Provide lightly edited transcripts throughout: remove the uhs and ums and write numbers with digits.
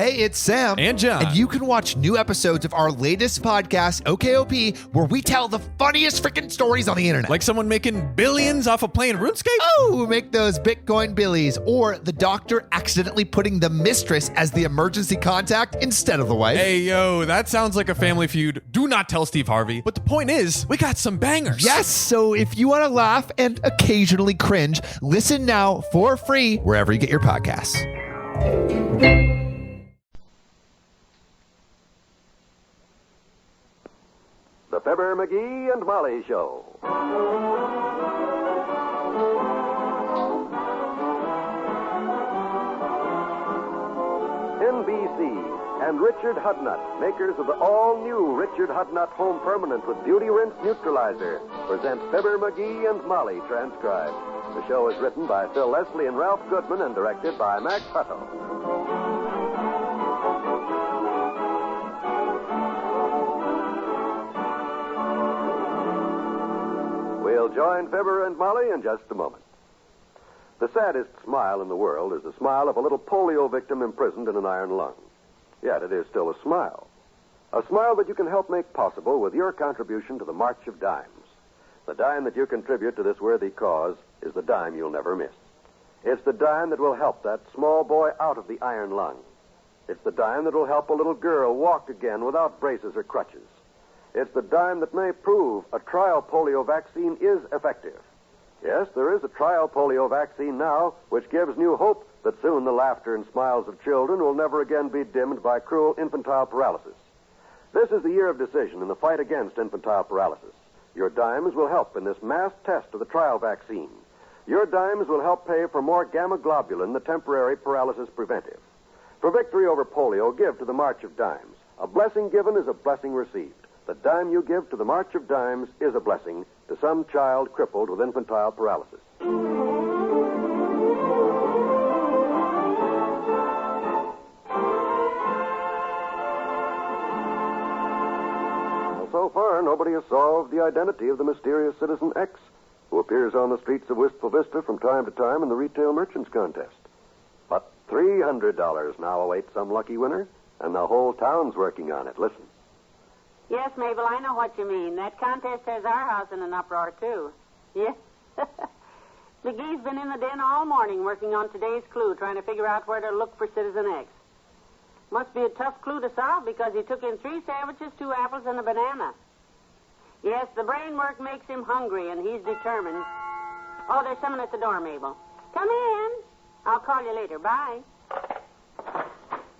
Hey, it's Sam. And John. And you can watch new episodes of our latest podcast, OKOP, where we tell the funniest freaking stories on the internet. Like someone making billions off of playing RuneScape? Oh, make those Bitcoin billies. Or the doctor accidentally putting the mistress as the emergency contact instead of the wife. Hey, yo, that sounds like a family feud. Do not tell Steve Harvey. But the point is, we got some bangers. Yes, so if you want to laugh and occasionally cringe, listen now for free wherever you get your podcasts. The Fibber, MCGee, and Molly Show. NBC and Richard Hudnut, makers of the all-new Richard Hudnut Home Permanent with Beauty Rinse Neutralizer, present Fibber, MCGee, and Molly transcribed. The show is written by Phil Leslie and Ralph Goodman and directed by Max Hutto. We'll join Fibber and Molly in just a moment. The saddest smile in the world is the smile of a little polio victim imprisoned in an iron lung. Yet it is still a smile. A smile that you can help make possible with your contribution to the March of Dimes. The dime that you contribute to this worthy cause is the dime you'll never miss. It's the dime that will help that small boy out of the iron lung. It's the dime that will help a little girl walk again without braces or crutches. It's the dime that may prove a trial polio vaccine is effective. Yes, there is a trial polio vaccine now, which gives new hope that soon the laughter and smiles of children will never again be dimmed by cruel infantile paralysis. This is the year of decision in the fight against infantile paralysis. Your dimes will help in this mass test of the trial vaccine. Your dimes will help pay for more gamma globulin, the temporary paralysis preventive. For victory over polio, give to the March of Dimes. A blessing given is a blessing received. The dime you give to the March of Dimes is a blessing to some child crippled with infantile paralysis. Well, so far, nobody has solved the identity of the mysterious Citizen X, who appears on the streets of Wistful Vista from time to time in the retail merchants contest. But $300 now awaits some lucky winner, and the whole town's working on it. Listen. Yes, Mabel, I know what you mean. That contest has our house in an uproar, too. Yes. McGee's been in the den all morning working on today's clue, trying to figure out where to look for Citizen X. Must be a tough clue to solve because he took in 3 sandwiches, 2 apples, and a banana. Yes, the brain work makes him hungry, and he's determined. Oh, there's someone at the door, Mabel. Come in. I'll call you later. Bye.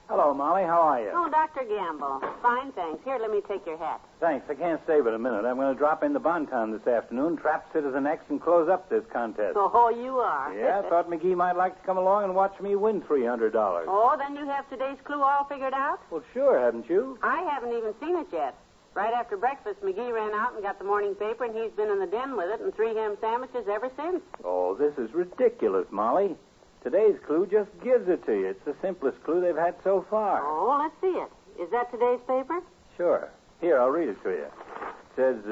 Hello, Molly. How are you? Oh, Dr. Gamble. Fine, thanks. Here, let me take your hat. Thanks. I can't stay but a minute. I'm going to drop into Bontown this afternoon, trap Citizen X, and close up this contest. Oh, you are. Yeah, I thought McGee might like to come along and watch me win $300. Oh, then you have today's clue all figured out? Well, sure, haven't you? I haven't even seen it yet. Right after breakfast, McGee ran out and got the morning paper, and he's been in the den with it and 3 ham sandwiches ever since. Oh, this is ridiculous, Molly. Today's clue just gives it to you. It's the simplest clue they've had so far. Oh, let's see it. Is that today's paper? Sure. Here, I'll read it to you. It says,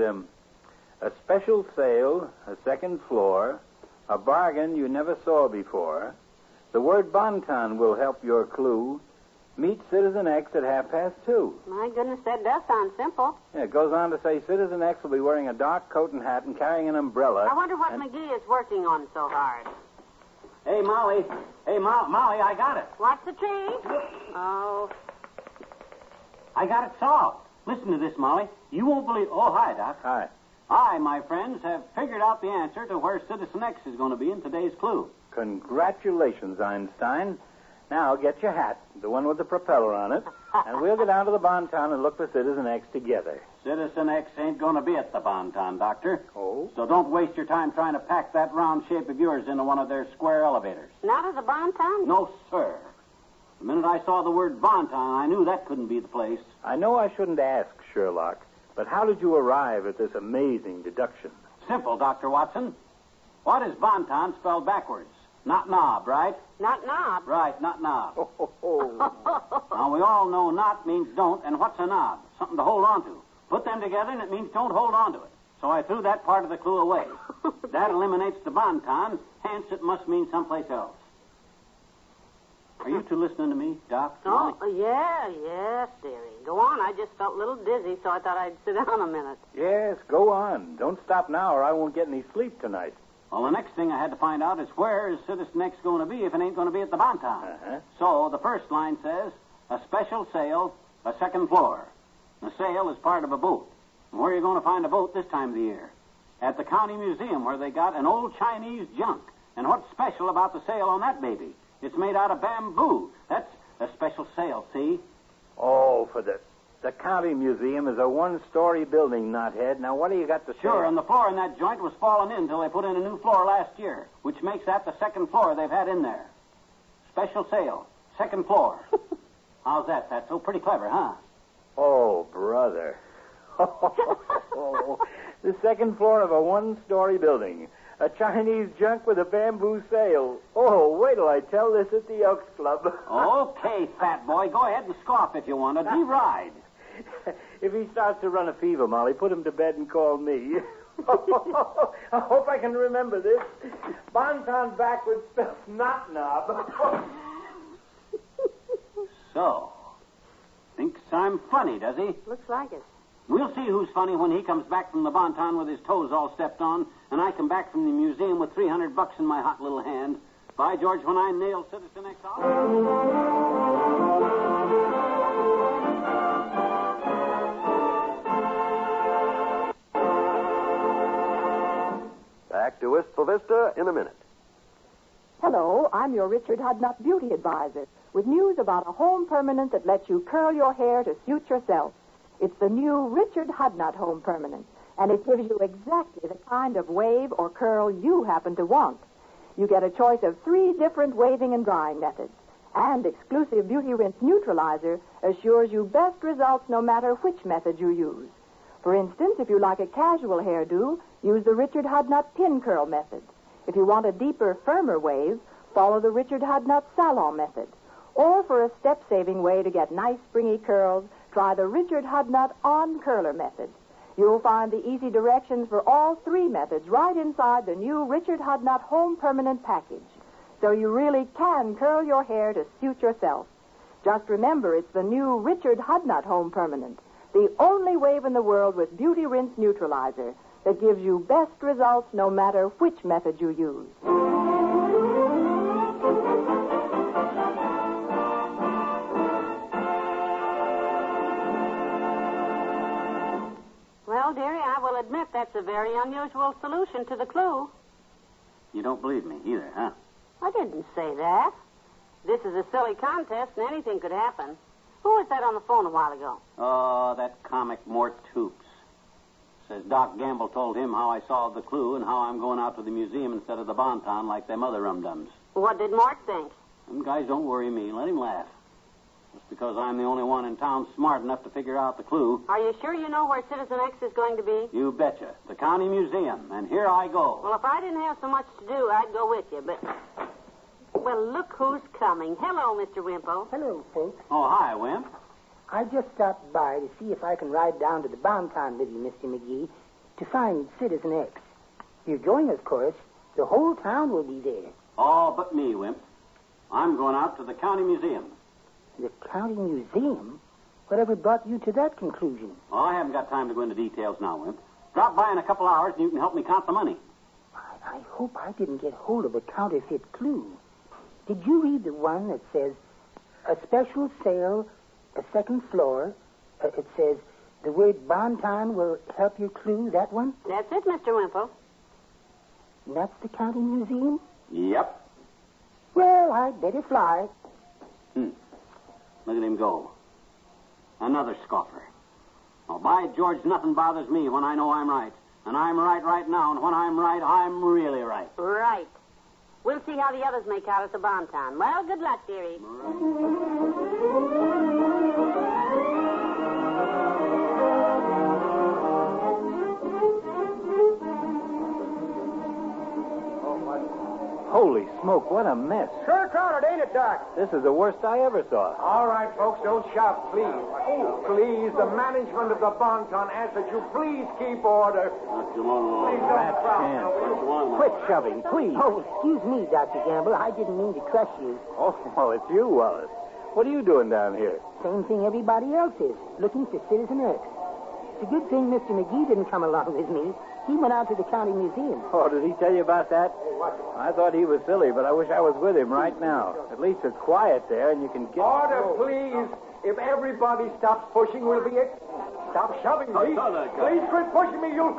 a special sale, a second floor, a bargain you never saw before. The word Bonton will help your clue. Meet Citizen X at 2:30. My goodness, that does sound simple. Yeah, it goes on to say Citizen X will be wearing a dark coat and hat and carrying an umbrella. I wonder what McGee is working on so hard. Hey, Molly. Hey, Molly, I got it. What's the tree? Oh. I got it solved. Listen to this, Molly. You won't believe... Oh, hi, Doc. Hi. I, my friends, have figured out the answer to where Citizen X is going to be in today's clue. Congratulations, Einstein. Now, get your hat, the one with the propeller on it, and we'll go down to the Bonton and look for Citizen X together. Citizen X ain't going to be at the Bonton, Doctor. Oh? So don't waste your time trying to pack that round shape of yours into one of their square elevators. Not at the Bonton? No, sir. The minute I saw the word Bonton, I knew that couldn't be the place. I know I shouldn't ask, Sherlock, but how did you arrive at this amazing deduction? Simple, Dr. Watson. What is Bonton spelled backwards? Not knob, right? Not knob. Right, not knob. Oh. Now, we all know not means don't, and what's a knob? Something to hold on to. Put them together, and it means don't hold on to it. So I threw that part of the clue away. That eliminates the Bonton, hence it must mean someplace else. Are you two listening to me, Doc? Oh, yes, dearie. Go on. I just felt a little dizzy, so I thought I'd sit down a minute. Yes, go on. Don't stop now or I won't get any sleep tonight. Well, the next thing I had to find out is where is Citizen X going to be if it ain't going to be at the Bonton. Uh-huh. So the first line says, a special sale, a second floor. The sale is part of a boat. And where are you going to find a boat this time of the year? At the county museum where they got an old Chinese junk. And what's special about the sale on that baby? It's made out of bamboo. That's a special sale, see? Oh, for the county museum is a one-story building, Knothead. Now, what do you got to say? Sure, and the floor in that joint was falling in until they put in a new floor last year, which makes that the second floor they've had in there. Special sale, second floor. How's that? That's so pretty clever, huh? Oh, brother. The second floor of a one-story building. A Chinese junk with a bamboo sail. Oh, wait till I tell this at the Elks Club. Okay, fat boy, go ahead and scoff if you want to. Deride. If he starts to run a fever, Molly, put him to bed and call me. I hope I can remember this. Bonton backwards spells not knob. So, thinks I'm funny, does he? Looks like it. We'll see who's funny when he comes back from the Bonton with his toes all stepped on, and I come back from the museum with $300 in my hot little hand. By George, when I nail Citizen X Back to Wistful Vista in a minute. Hello, I'm your Richard Hudnut beauty advisor with news about a home permanent that lets you curl your hair to suit yourself. It's the new Richard Hudnut Home Permanent, and it gives you exactly the kind of wave or curl you happen to want. You get a choice of 3 different waving and drying methods, and exclusive Beauty Rinse Neutralizer assures you best results no matter which method you use. For instance, if you like a casual hairdo, use the Richard Hudnut Pin Curl method. If you want a deeper, firmer wave, follow the Richard Hudnut Salon method. Or for a step-saving way to get nice, springy curls, try the Richard Hudnut On Curler method. You'll find the easy directions for all 3 methods right inside the new Richard Hudnut Home Permanent package. So you really can curl your hair to suit yourself. Just remember, it's the new Richard Hudnut Home Permanent, the only wave in the world with Beauty Rinse Neutralizer that gives you best results no matter which method you use. Well, dearie, I will admit that's a very unusual solution to the clue. You don't believe me either, huh? I didn't say that. This is a silly contest, and anything could happen. Who was that on the phone a while ago? Oh, that comic Mort Toops. Says Doc Gamble told him how I solved the clue and how I'm going out to the museum instead of the Bonton like them other rum-dums. What did Mort think? Them guys don't worry me. Let him laugh. Just because I'm the only one in town smart enough to figure out the clue. Are you sure you know where Citizen X is going to be? You betcha. The county museum. And here I go. Well, if I didn't have so much to do, I'd go with you, but... Well, look who's coming. Hello, Mr. Wimple. Hello, folks. Oh, hi, Wimp. I just stopped by to see if I can ride down to the Bonton with you, Mr. McGee, to find Citizen X. If you're going, of course, the whole town will be there. All but me, Wimp. I'm going out to the county museum. The county museum? Whatever brought you to that conclusion? Oh, I haven't got time to go into details now, Wimp. Drop by in a couple hours and you can help me count the money. I hope I didn't get hold of a counterfeit clue. Did you read the one that says, a special sale, a second floor? It says, the word Bonton will help you clue, that one? That's it, Mr. Wimple. And that's the county museum? Yep. Well, I'd better fly. Look at him go. Another scoffer. Well, by George, nothing bothers me when I know I'm right. And I'm right now, and when I'm right, I'm really right. Right. We'll see how the others make out at the Bonton. Well, good luck, dearie. Holy smoke. joke. What a mess. Sure crowded, ain't it, Doc? This is the worst I ever saw. All right, folks, don't shout, please. Oh, please, the management of the Bonton asks that you please keep order. Please don't That's crowd. chance. Quit shoving, please. Oh, excuse me, Dr. Gamble. I didn't mean to crush you. Oh, it's you, Wallace. What are you doing down here? Same thing everybody else is, looking for Citizen X. It's a good thing Mr. McGee didn't come along with me. He went out to the county museum. Oh, did he tell you about that? I thought he was silly, but I wish I was with him right now. At least it's quiet there, and you can get... Order, please. If everybody stops pushing, we'll be... Stop shoving me. Please quit pushing me, you...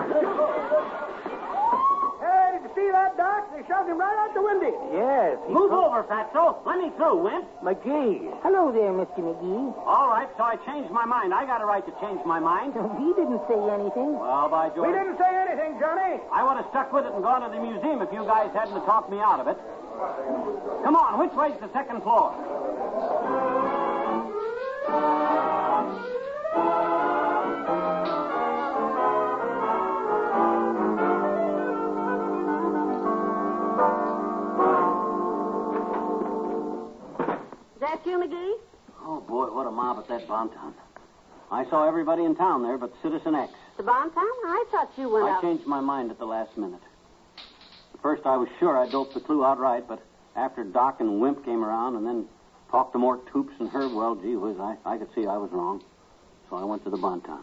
Hey, did you see that, Doc? They shoved him right out the window. Yes. Move over, Fatso. Let me through, Wimp. McGee. Hello there, Mr. McGee. All right, so I changed my mind. I got a right to change my mind. He didn't say anything. Well, by George, We didn't say anything, Johnny. I would have stuck with it and gone to the museum if you guys hadn't have talked me out of it. Come on, which way's the second floor? Is that you, McGee? Oh, boy, what a mob at that Bonton. I saw everybody in town there but Citizen X. The Bonton? I thought you went I out. changed my mind at the last minute. At first, I was sure I doped the clue outright, but after Doc and Wimp came around and then talked to Mort Toops and Herb, well, gee whiz, I could see I was wrong. So I went to the Bonton.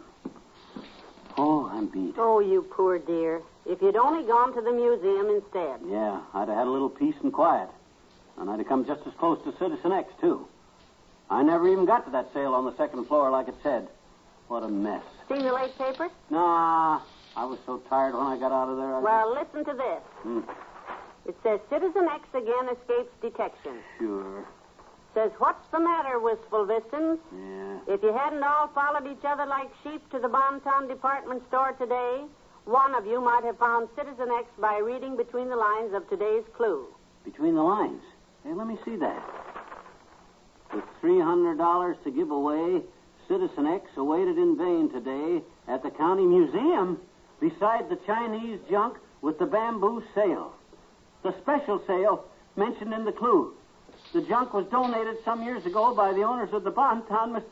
Oh, I'm beat. Oh, you poor dear. If you'd only gone to the museum instead. Yeah, I'd have had a little peace and quiet. And I'd have come just as close to Citizen X, too. I never even got to that sale on the second floor like it said. What a mess. Seen the late paper? Nah, I was so tired when I got out of there. Well, listen to this. It says Citizen X again escapes detection. Sure. Says, what's the matter, wistful Vistons? Yeah. If you hadn't all followed each other like sheep to the Bonton department store today, one of you might have found Citizen X by reading between the lines of today's clue. Between the lines. Hey, let me see that. With $300 to give away, Citizen X awaited in vain today at the county museum beside the Chinese junk with the bamboo sail. The special sail mentioned in the clue. The junk was donated some years ago by the owners of the Bonton.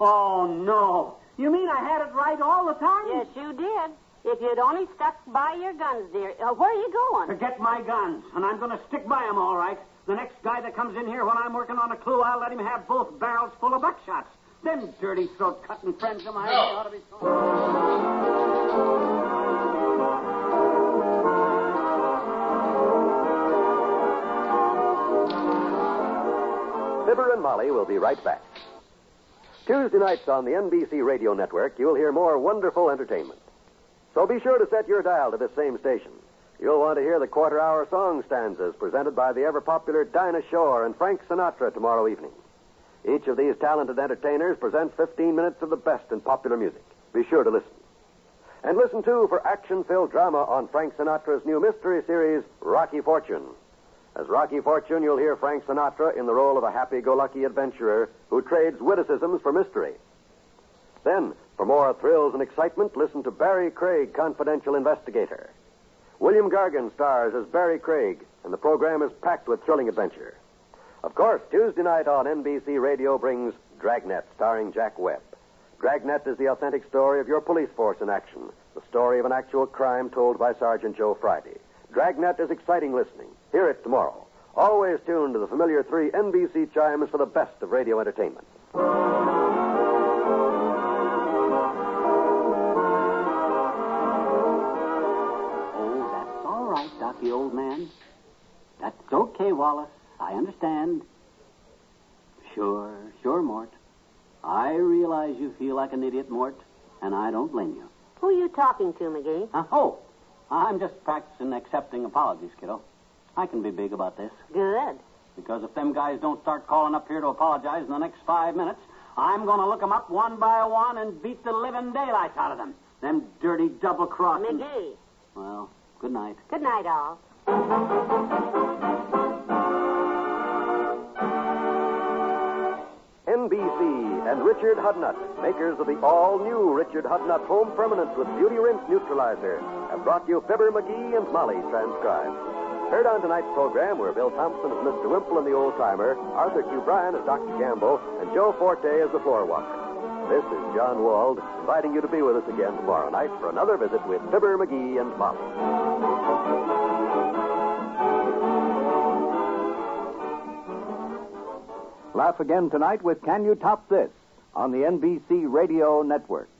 Oh, no. You mean I had it right all the time? Yes, you did. If you'd only stuck by your guns, dear. Where are you going? Forget my guns, and I'm going to stick by them, all right. The next guy that comes in here when I'm working on a clue, I'll let him have both barrels full of buckshots. Them dirty throat-cutting friends of mine ought to be... Fibber and Molly will be right back. Tuesday nights on the NBC Radio Network, you'll hear more wonderful entertainment. So be sure to set your dial to this same station. You'll want to hear the quarter-hour song stanzas presented by the ever-popular Dinah Shore and Frank Sinatra tomorrow evening. Each of these talented entertainers presents 15 minutes of the best in popular music. Be sure to listen. And listen, too, for action-filled drama on Frank Sinatra's new mystery series, Rocky Fortune. As Rocky Fortune, you'll hear Frank Sinatra in the role of a happy-go-lucky adventurer who trades witticisms for mystery. Then, for more thrills and excitement, listen to Barry Craig, Confidential Investigator. William Gargan stars as Barry Craig, and the program is packed with thrilling adventure. Of course, Tuesday night on NBC Radio brings Dragnet, starring Jack Webb. Dragnet is the authentic story of your police force in action, the story of an actual crime told by Sergeant Joe Friday. Dragnet is exciting listening. Hear it tomorrow. Always tuned to the familiar 3 NBC chimes for the best of radio entertainment. Docky, old man. That's okay, Wallace. I understand. Sure, Mort. I realize you feel like an idiot, Mort, and I don't blame you. Who are you talking to, McGee? I'm just practicing accepting apologies, kiddo. I can be big about this. Good. Because if them guys don't start calling up here to apologize in the next 5 minutes, I'm going to look them up one by one and beat the living daylights out of them. Them dirty double-crossing... McGee. Well... Good night. Good night, all. NBC and Richard Hudnut, makers of the all-new Richard Hudnut Home Permanent with Beauty Rinse Neutralizer, have brought you Fibber, McGee, and Molly transcribed. Heard on tonight's program were Bill Thompson as Mr. Wimple and the Old Timer, Arthur Q. Bryan as Dr. Gamble, and Joe Forte as the floor walker. This is John Wald, inviting you to be with us again tomorrow night for another visit with Fibber, McGee, and Molly. Laugh again tonight with Can You Top This on the NBC Radio Network.